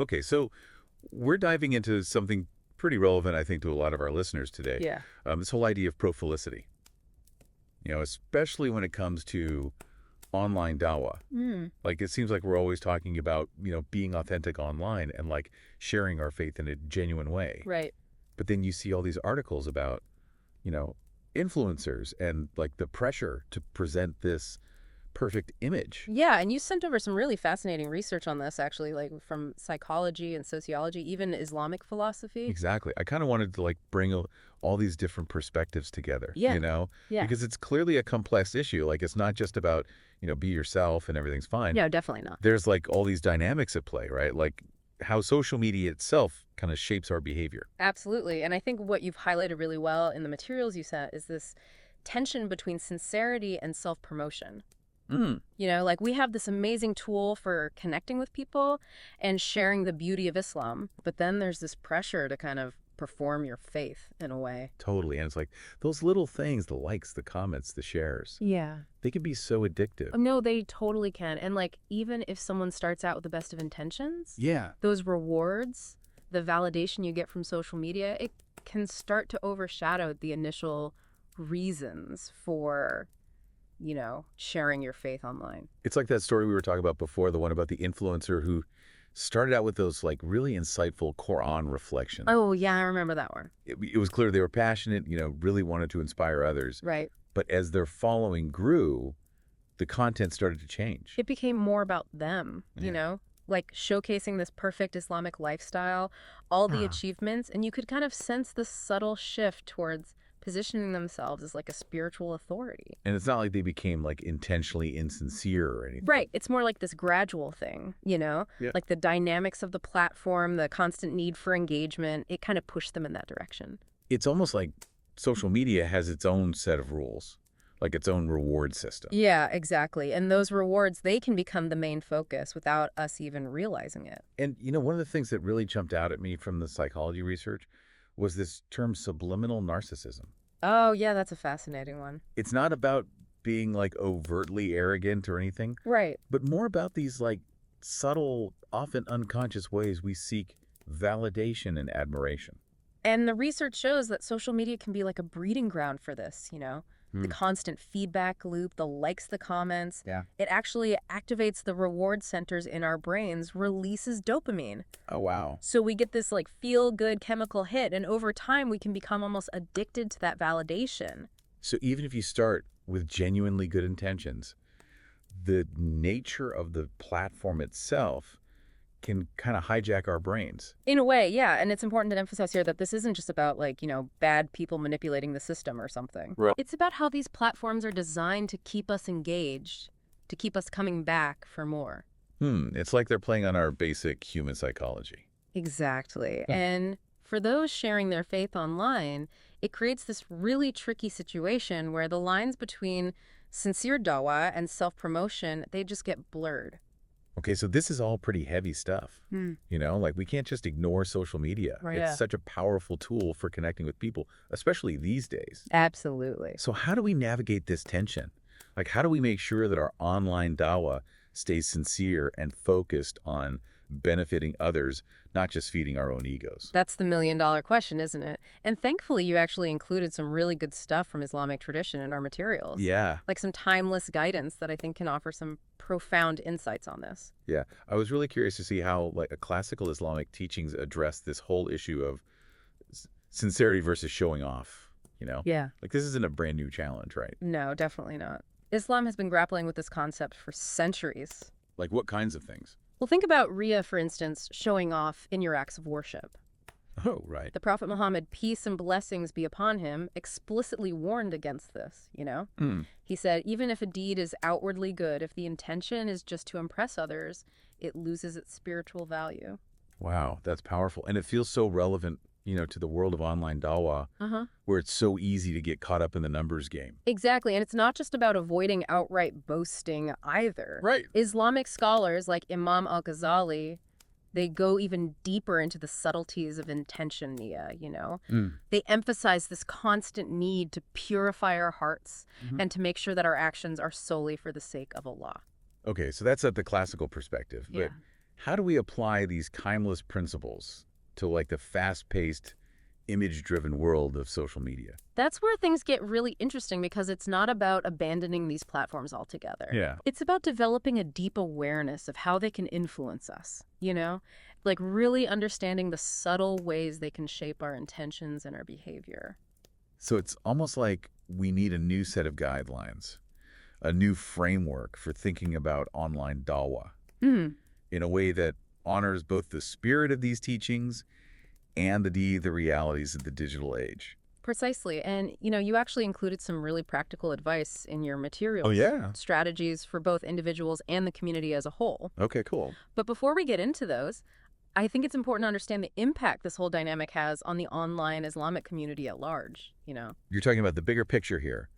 Okay, so we're diving into something pretty relevant, I think, to a lot of our listeners today. Yeah. This whole idea of profilicity, especially when it comes to online dawa. Mm. Like, it seems like we're always talking about, being authentic online and like sharing our faith in a genuine way. Right. But then you see all these articles about, you know, influencers and like the pressure to present this perfect image. Yeah, and you sent over some really fascinating research on this, actually, like from psychology and sociology, even Islamic philosophy. Exactly. I kind of wanted to like bring all these different perspectives together, Yeah. Yeah. because it's clearly a complex issue. Like, it's not just about, be yourself and everything's fine. No, definitely not. There's like all these dynamics at play, right? Like how social media itself kind of shapes our behavior. Absolutely. And I think what you've highlighted really well in the materials you sent is this tension between sincerity and self-promotion. Mm. Like we have this amazing tool for connecting with people and sharing the beauty of Islam, but then there's this pressure to kind of perform your faith in a way. Totally. And it's like those little things, the likes, the comments, the shares, Yeah. they can be so addictive. No, they totally can. And like, even if someone starts out with the best of intentions, Yeah. those rewards, the validation you get from social media, it can start to overshadow the initial reasons for, sharing your faith online. It's like that story we were talking about before, the one about the influencer who started out with those like really insightful Quran reflections. Oh, yeah, I remember that one. It was clear they were passionate, really wanted to inspire others. Right. But as their following grew, the content started to change. It became more about them, Yeah. like showcasing this perfect Islamic lifestyle, all the achievements, and you could kind of sense the subtle shift towards positioning themselves as like a spiritual authority. And it's not like they became like intentionally insincere or anything. Right. It's more like this gradual thing, Yeah. like the dynamics of the platform, the constant need for engagement. It kind of pushed them in that direction. It's almost like social media has its own set of rules, like its own reward system. Yeah, exactly. And those rewards, they can become the main focus without us even realizing it. And, one of the things that really jumped out at me from the psychology research was this term subliminal narcissism. Oh, yeah, that's a fascinating one. It's not about being like overtly arrogant or anything, Right. but more about these like subtle, often unconscious ways we seek validation and admiration. And the research shows that social media can be like a breeding ground for this, the constant feedback loop, the likes, the comments. Yeah. It actually activates the reward centers in our brains, releases dopamine. Oh, wow. So we get this like feel-good chemical hit, and over time we can become almost addicted to that validation. So even if you start with genuinely good intentions, the nature of the platform itself can kind of hijack our brains. In a way, yeah. And it's important to emphasize here that this isn't just about like, bad people manipulating the system or something. Right. It's about how these platforms are designed to keep us engaged, to keep us coming back for more. It's like they're playing on our basic human psychology. Exactly. And for those sharing their faith online, it creates this really tricky situation where the lines between sincere dawah and self-promotion, they just get blurred. Okay, so this is all pretty heavy stuff. Like we can't just ignore social media. Right. It's Yeah. such a powerful tool for connecting with people, especially these days. Absolutely. So how do we navigate this tension? Like, how do we make sure that our online dawah stays sincere and focused on benefiting others, not just feeding our own egos? That's the million-dollar question, isn't it? And thankfully, you actually included some really good stuff from Islamic tradition in our materials. Yeah. Like some timeless guidance that I think can offer some profound insights on this. Yeah. I was really curious to see how like a classical Islamic teachings address this whole issue of sincerity versus showing off, Yeah. Like this isn't a brand new challenge, right? No, definitely not. Islam has been grappling with this concept for centuries. Like what kinds of things? Well, think about Riyah, for instance, showing off in your acts of worship. Oh, right. The Prophet Muhammad, peace and blessings be upon him, explicitly warned against this, He said, even if a deed is outwardly good, if the intention is just to impress others, it loses its spiritual value. Wow, that's powerful. And it feels so relevant, to the world of online dawah, where it's so easy to get caught up in the numbers game. Exactly, and it's not just about avoiding outright boasting either. Right. Islamic scholars like Imam al-Ghazali, they go even deeper into the subtleties of intention, They emphasize this constant need to purify our hearts and to make sure that our actions are solely for the sake of Allah. Okay, so that's at the classical perspective. Yeah. But How do we apply these timeless principles to like the fast-paced, image-driven world of social media? That's where things get really interesting because it's not about abandoning these platforms altogether. Yeah. It's about developing a deep awareness of how they can influence us, like really understanding the subtle ways they can shape our intentions and our behavior. So it's almost like we need a new set of guidelines, a new framework for thinking about online dawa Mm, in a way that honors both the spirit of these teachings and the realities of the digital age. precisely. And, you actually included some really practical advice in your Oh, materials, yeah. strategies for both individuals and the community as a whole. Okay, cool. But before we get into those, I think it's important to understand the impact this whole dynamic has on the online Islamic community at large. You're talking about the bigger picture here,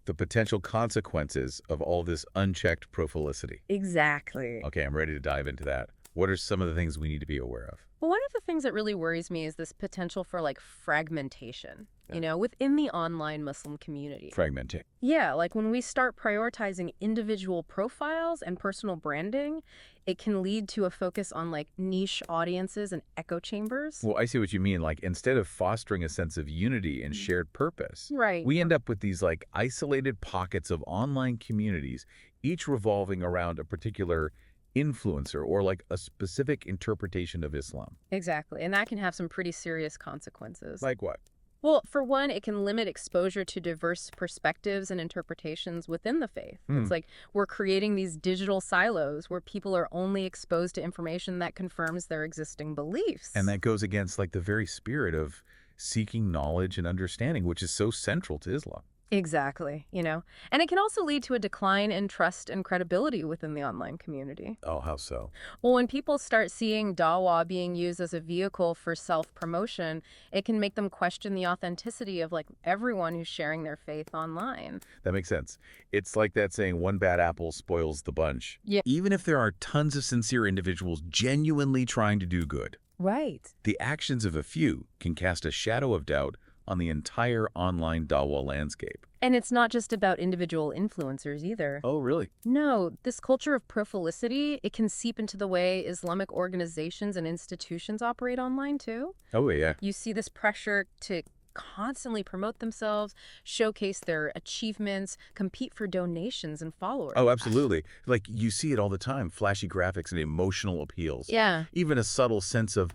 the potential consequences of all this unchecked profilicity. Exactly. Okay, I'm ready to dive into that. What are some of the things we need to be aware of? Well, one of the things that really worries me is this potential for fragmentation, Yeah. within the online Muslim community. Fragmenting. Yeah, like when we start prioritizing individual profiles and personal branding, it can lead to a focus on niche audiences and echo chambers. Well, I see what you mean. Like, instead of fostering a sense of unity and shared purpose, Right. we end up with these isolated pockets of online communities, each revolving around a particular influencer or a specific interpretation of Islam. Exactly. And that can have some pretty serious consequences. Like what? Well, for one, it can limit exposure to diverse perspectives and interpretations within the faith. It's like we're creating these digital silos where people are only exposed to information that confirms their existing beliefs. And that goes against the very spirit of seeking knowledge and understanding, which is so central to Islam. Exactly, And it can also lead to a decline in trust and credibility within the online community. Oh, how so? Well, when people start seeing dawah being used as a vehicle for self-promotion, it can make them question the authenticity of everyone who's sharing their faith online. That makes sense. It's like that saying, one bad apple spoils the bunch. Yeah. Even if there are tons of sincere individuals genuinely trying to do good, Right. the actions of a few can cast a shadow of doubt on the entire online dawah landscape. And it's not just about individual influencers either. Oh, really? No, this culture of profilicity, it can seep into the way Islamic organizations and institutions operate online too. Oh, yeah. You see this pressure to constantly promote themselves, showcase their achievements, compete for donations and followers. Oh, absolutely. You see it all the time, flashy graphics and emotional appeals. Yeah. Even a subtle sense of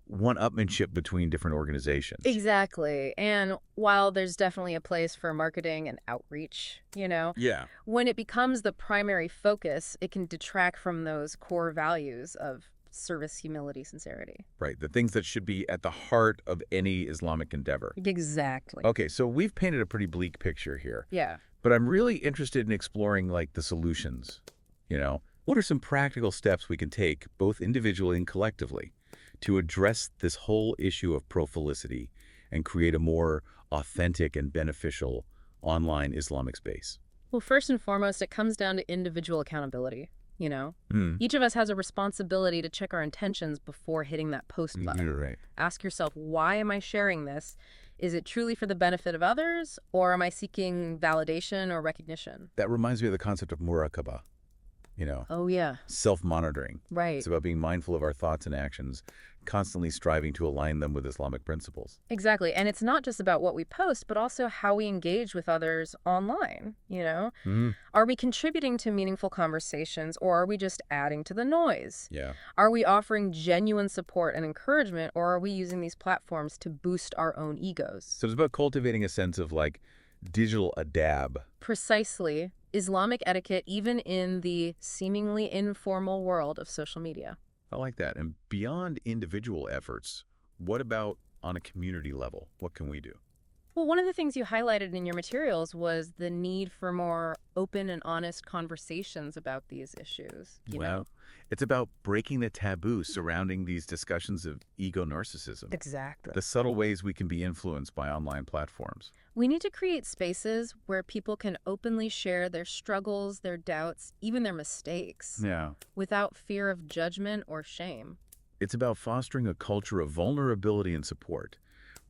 one-upmanship between different organizations. Exactly. And while there's definitely a place for marketing and outreach, Yeah. when it becomes the primary focus, it can detract from those core values of service, humility, sincerity. Right. The things that should be at the heart of any Islamic endeavor. Exactly. Okay, so we've painted a pretty bleak picture here. Yeah. But I'm really interested in exploring the solutions. What are some practical steps we can take, both individually and collectively, to address this whole issue of profilicity and create a more authentic and beneficial online Islamic space? Well, first and foremost, it comes down to individual accountability. Each of us has a responsibility to check our intentions before hitting that post button. You're right. Ask yourself, why am I sharing this? Is it truly for the benefit of others, or am I seeking validation or recognition? That reminds me of the concept of muraqabah. Oh, yeah. Self-monitoring. Right. It's about being mindful of our thoughts and actions, constantly striving to align them with Islamic principles. Exactly. And it's not just about what we post, but also how we engage with others online, Are we contributing to meaningful conversations, or are we just adding to the noise? Yeah. Are we offering genuine support and encouragement, or are we using these platforms to boost our own egos? So it's about cultivating a sense of digital adab. Precisely. Islamic etiquette, even in the seemingly informal world of social media. I like that. And beyond individual efforts, what about on a community level? What can we do? Well, one of the things you highlighted in your materials was the need for more open and honest conversations about these issues. You know? It's about breaking the taboo surrounding these discussions of ego narcissism. Exactly. The subtle ways we can be influenced by online platforms. We need to create spaces where people can openly share their struggles, their doubts, even their mistakes, Yeah. without fear of judgment or shame. It's about fostering a culture of vulnerability and support,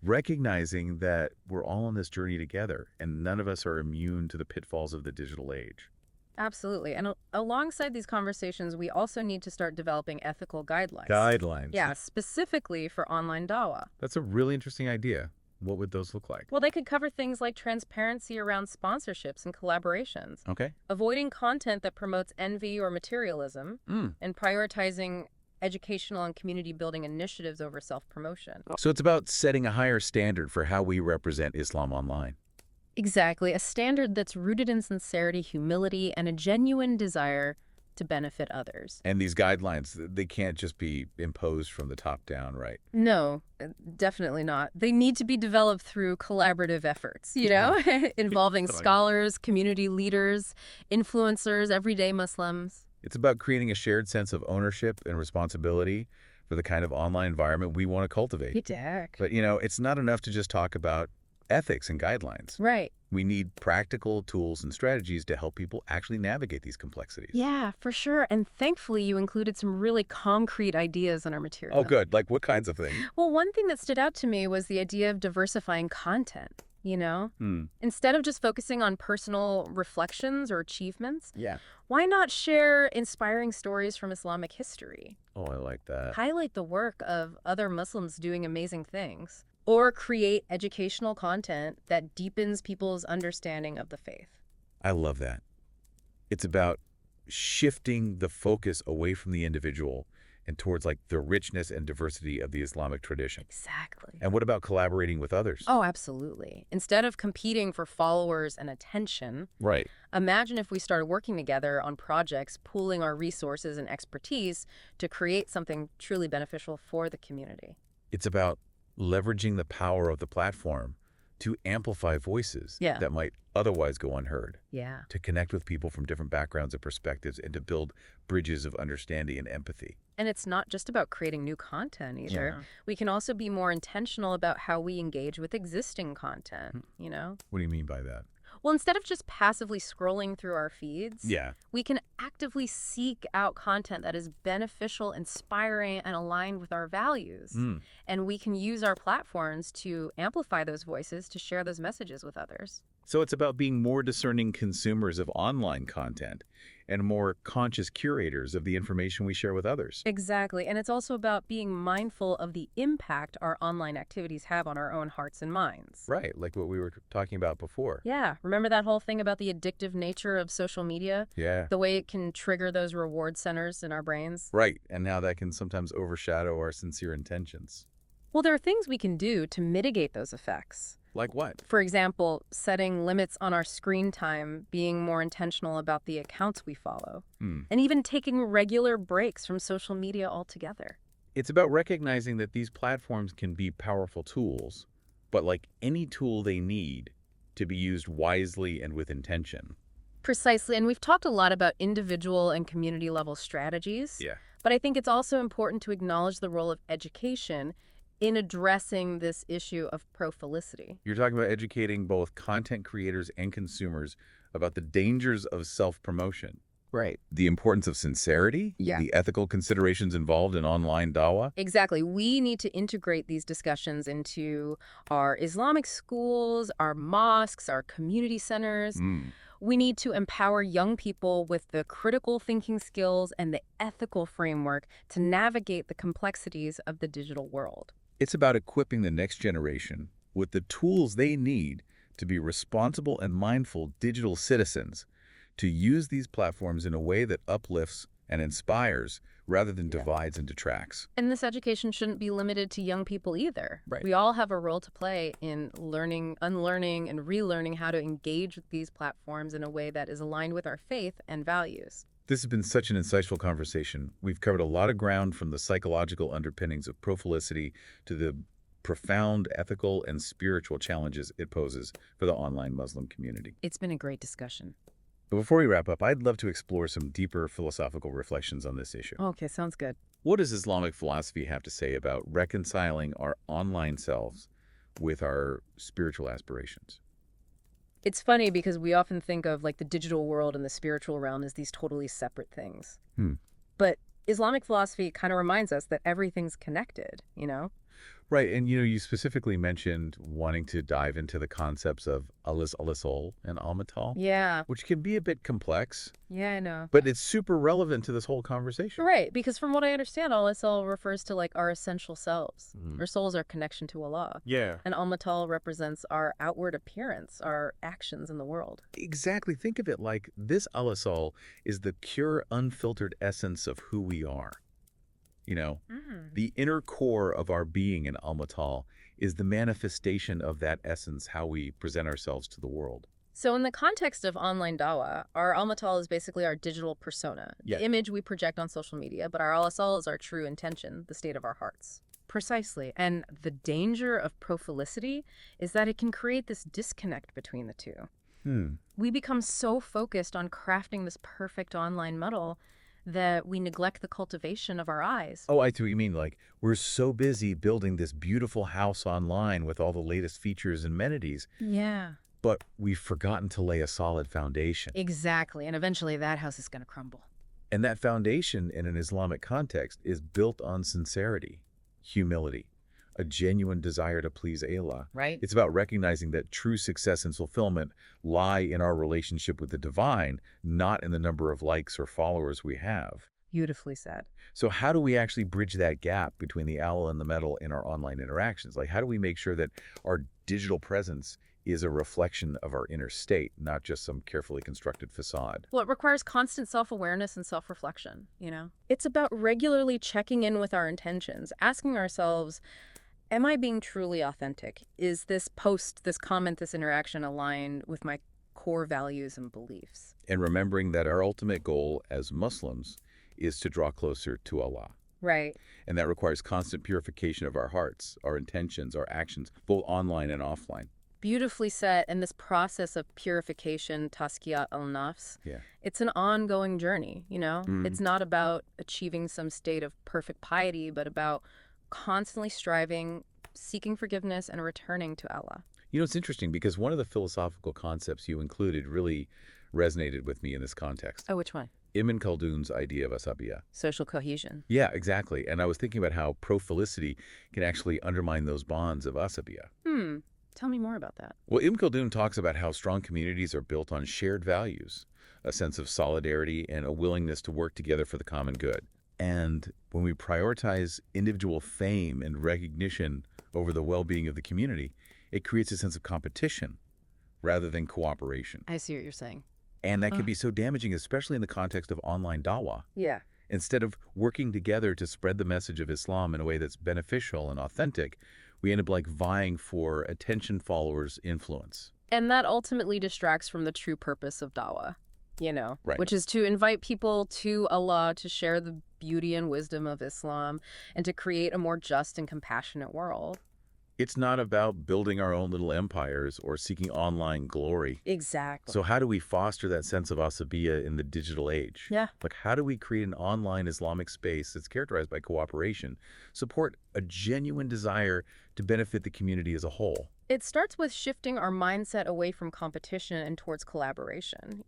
recognizing that we're all on this journey together and none of us are immune to the pitfalls of the digital age. Absolutely. And alongside these conversations, we also need to start developing ethical guidelines. Guidelines. Yeah, specifically for online dawa. That's a really interesting idea. What would those look like? Well, they could cover things like transparency around sponsorships and collaborations, Okay. avoiding content that promotes envy or materialism, Mm. and prioritizing educational and community building initiatives over self-promotion. So it's about setting a higher standard for how we represent Islam online. Exactly, a standard that's rooted in sincerity, humility, and a genuine desire to benefit others. And these guidelines, they can't just be imposed from the top down, right? No, definitely not. They need to be developed through collaborative efforts, involving scholars, community leaders, influencers, everyday Muslims. It's about creating a shared sense of ownership and responsibility for the kind of online environment we want to cultivate. But, it's not enough to just talk about ethics and guidelines. Right. We need practical tools and strategies to help people actually navigate these complexities. Yeah, for sure. And thankfully, you included some really concrete ideas in our material. Oh, good. Like what kinds of things? Well, one thing that stood out to me was the idea of diversifying content, Instead of just focusing on personal reflections or achievements, why not share inspiring stories from Islamic history? Oh, I like that. Highlight the work of other Muslims doing amazing things. Or create educational content that deepens people's understanding of the faith. I love that. It's about shifting the focus away from the individual and towards like the richness and diversity of the Islamic tradition. Exactly. And what about collaborating with others? Oh, absolutely. Instead of competing for followers and attention, Right. Imagine if we started working together on projects, pooling our resources and expertise to create something truly beneficial for the community. It's about leveraging the power of the platform to amplify voices that might otherwise go unheard. Yeah. To connect with people from different backgrounds and perspectives and to build bridges of understanding and empathy. And it's not just about creating new content either. Yeah. We can also be more intentional about how we engage with existing content, What do you mean by that? Well, instead of just passively scrolling through our feeds, we can actively seek out content that is beneficial, inspiring, and aligned with our values. And we can use our platforms to amplify those voices, to share those messages with others. So it's about being more discerning consumers of online content and more conscious curators of the information we share with others. Exactly. And it's also about being mindful of the impact our online activities have on our own hearts and minds. Right, like what we were talking about before. Yeah. Remember that whole thing about the addictive nature of social media? Yeah. The way it can trigger those reward centers in our brains? Right, and now that can sometimes overshadow our sincere intentions. Well, there are things we can do to mitigate those effects. Like what? For example, setting limits on our screen time, being more intentional about the accounts we follow, and even taking regular breaks from social media altogether. It's about recognizing that these platforms can be powerful tools, but like any tool they need to be used wisely and with intention. Precisely, and we've talked a lot about individual and community level strategies, but I think it's also important to acknowledge the role of education in addressing this issue of profilicity. You're talking about educating both content creators and consumers about the dangers of self-promotion. Right. The importance of sincerity, the ethical considerations involved in online dawah. Exactly. We need to integrate these discussions into our Islamic schools, our mosques, our community centers. We need to empower young people with the critical thinking skills and the ethical framework to navigate the complexities of the digital world. It's about equipping the next generation with the tools they need to be responsible and mindful digital citizens, to use these platforms in a way that uplifts and inspires rather than divides and detracts. And this education shouldn't be limited to young people either. Right. We all have a role to play in learning, unlearning, and relearning how to engage with these platforms in a way that is aligned with our faith and values. This has been such an insightful conversation. We've covered a lot of ground, from the psychological underpinnings of profilicity to the profound ethical and spiritual challenges it poses for the online Muslim community. It's been a great discussion. But before we wrap up, I'd love to explore some deeper philosophical reflections on this issue. Okay, sounds good. What does Islamic philosophy have to say about reconciling our online selves with our spiritual aspirations? It's funny because we often think of like the digital world and the spiritual realm as these totally separate things. But Islamic philosophy kind of reminds us that everything's connected, Right, and you specifically mentioned wanting to dive into the concepts of Al-Sol and Al-Matal, Yeah. which can be a bit complex, Yeah, I know. but it's super relevant to this whole conversation. Right, because from what I understand, al-Isal refers to like our essential selves. Mhm. Our soul's our connection to Allah. Yeah. And al-Matal represents our outward appearance, our actions in the world. Exactly. Think of it like this Al-Sol is the pure, unfiltered essence of who we are. The inner core of our being in Al-Matal is the manifestation of that essence, how we present ourselves to the world. So in the context of online dawa, our al-Matal is basically our digital persona, Yeah. the image we project on social media, but our al-Isal is our true intention, the state of our hearts. Precisely. And the danger of profilicity is that it can create this disconnect between the two. We become so focused on crafting this perfect online model that we neglect the cultivation of our eyes. Oh, I see what you mean. Like, we're so busy building this beautiful house online with all the latest features and amenities, Yeah. but we've forgotten to lay a solid foundation. Exactly. And eventually that house is going to crumble. And that foundation in an Islamic context is built on sincerity, humility, a genuine desire to please Allah. Right. It's about recognizing that true success and fulfillment lie in our relationship with the divine, not in the number of likes or followers we have. Beautifully said. So how do we actually bridge that gap between the Allah and the metal in our online interactions? Like, how do we make sure that our digital presence is a reflection of our inner state, not just some carefully constructed facade? Well, it requires constant self-awareness and self-reflection, It's about regularly checking in with our intentions, asking ourselves, am I being truly authentic? Is this post, this comment, this interaction aligned with my core values and beliefs? And remembering that our ultimate goal as Muslims is to draw closer to Allah. Right. And that requires constant purification of our hearts, our intentions, our actions, both online and offline. Beautifully said. And this process of purification, taskiyat al-nafs, Yeah. it's an ongoing journey, It's not about achieving some state of perfect piety, but about constantly striving, seeking forgiveness, and returning to Allah. It's interesting because one of the philosophical concepts you included really resonated with me in this context. Oh, which one? Ibn Khaldun's idea of asabiya. Social cohesion. Yeah, exactly. And I was thinking about how profilicity can actually undermine those bonds of asabiya. Tell me more about that. Well, Ibn Khaldun talks about how strong communities are built on shared values, a sense of solidarity, and a willingness to work together for the common good. And when we prioritize individual fame and recognition over the well-being of the community, it creates a sense of competition rather than cooperation. I see what you're saying. And that can be so damaging, especially in the context of online dawah. Yeah. Instead of working together to spread the message of Islam in a way that's beneficial and authentic, we end up like vying for attention followers' influence. And that ultimately distracts from the true purpose of dawah, Right. which is to invite people to Allah, to share the beauty and wisdom of Islam, and to create a more just and compassionate world. It's not about building our own little empires or seeking online glory. Exactly. So how do we foster that sense of asabiya in the digital age? Yeah. Like, how do we create an online Islamic space that's characterized by cooperation, support a genuine desire to benefit the community as a whole? It starts with shifting our mindset away from competition and towards collaboration,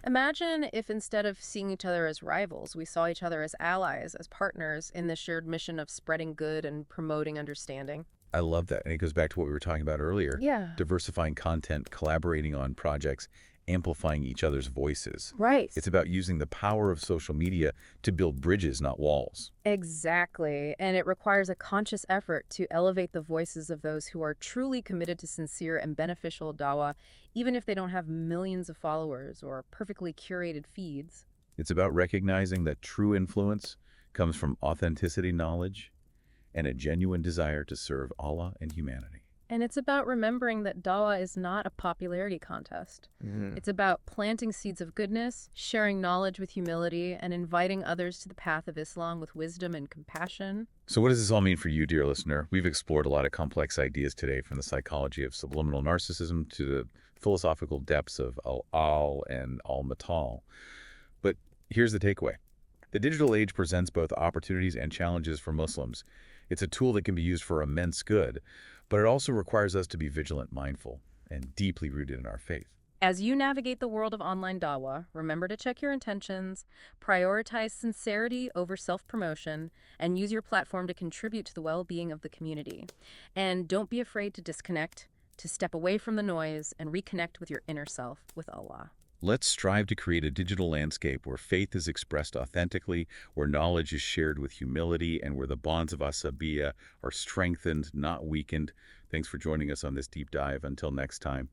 Imagine if instead of seeing each other as rivals, we saw each other as allies, as partners in the shared mission of spreading good and promoting understanding. I love that. And it goes back to what we were talking about earlier. Yeah. Diversifying content, collaborating on projects, amplifying each other's voices. Right. It's about using the power of social media to build bridges, not walls. Exactly. And it requires a conscious effort to elevate the voices of those who are truly committed to sincere and beneficial dawah, even if they don't have millions of followers or perfectly curated feeds. It's about recognizing that true influence comes from authenticity, knowledge, and a genuine desire to serve Allah and humanity. And it's about remembering that dawah is not a popularity contest. It's about planting seeds of goodness, sharing knowledge with humility, and inviting others to the path of Islam with wisdom and compassion. So what does this all mean for you, dear listener? We've explored a lot of complex ideas today, from the psychology of subliminal narcissism to the philosophical depths of al and al-Matal. But here's the takeaway. The digital age presents both opportunities and challenges for Muslims. It's a tool that can be used for immense good, but it also requires us to be vigilant, mindful, and deeply rooted in our faith. As you navigate the world of online dawa, remember to check your intentions, prioritize sincerity over self-promotion, and use your platform to contribute to the well-being of the community. And don't be afraid to disconnect, to step away from the noise, and reconnect with your inner self, with Allah. Let's strive to create a digital landscape where faith is expressed authentically, where knowledge is shared with humility, and where the bonds of asabiya are strengthened, not weakened. Thanks for joining us on this deep dive. Until next time.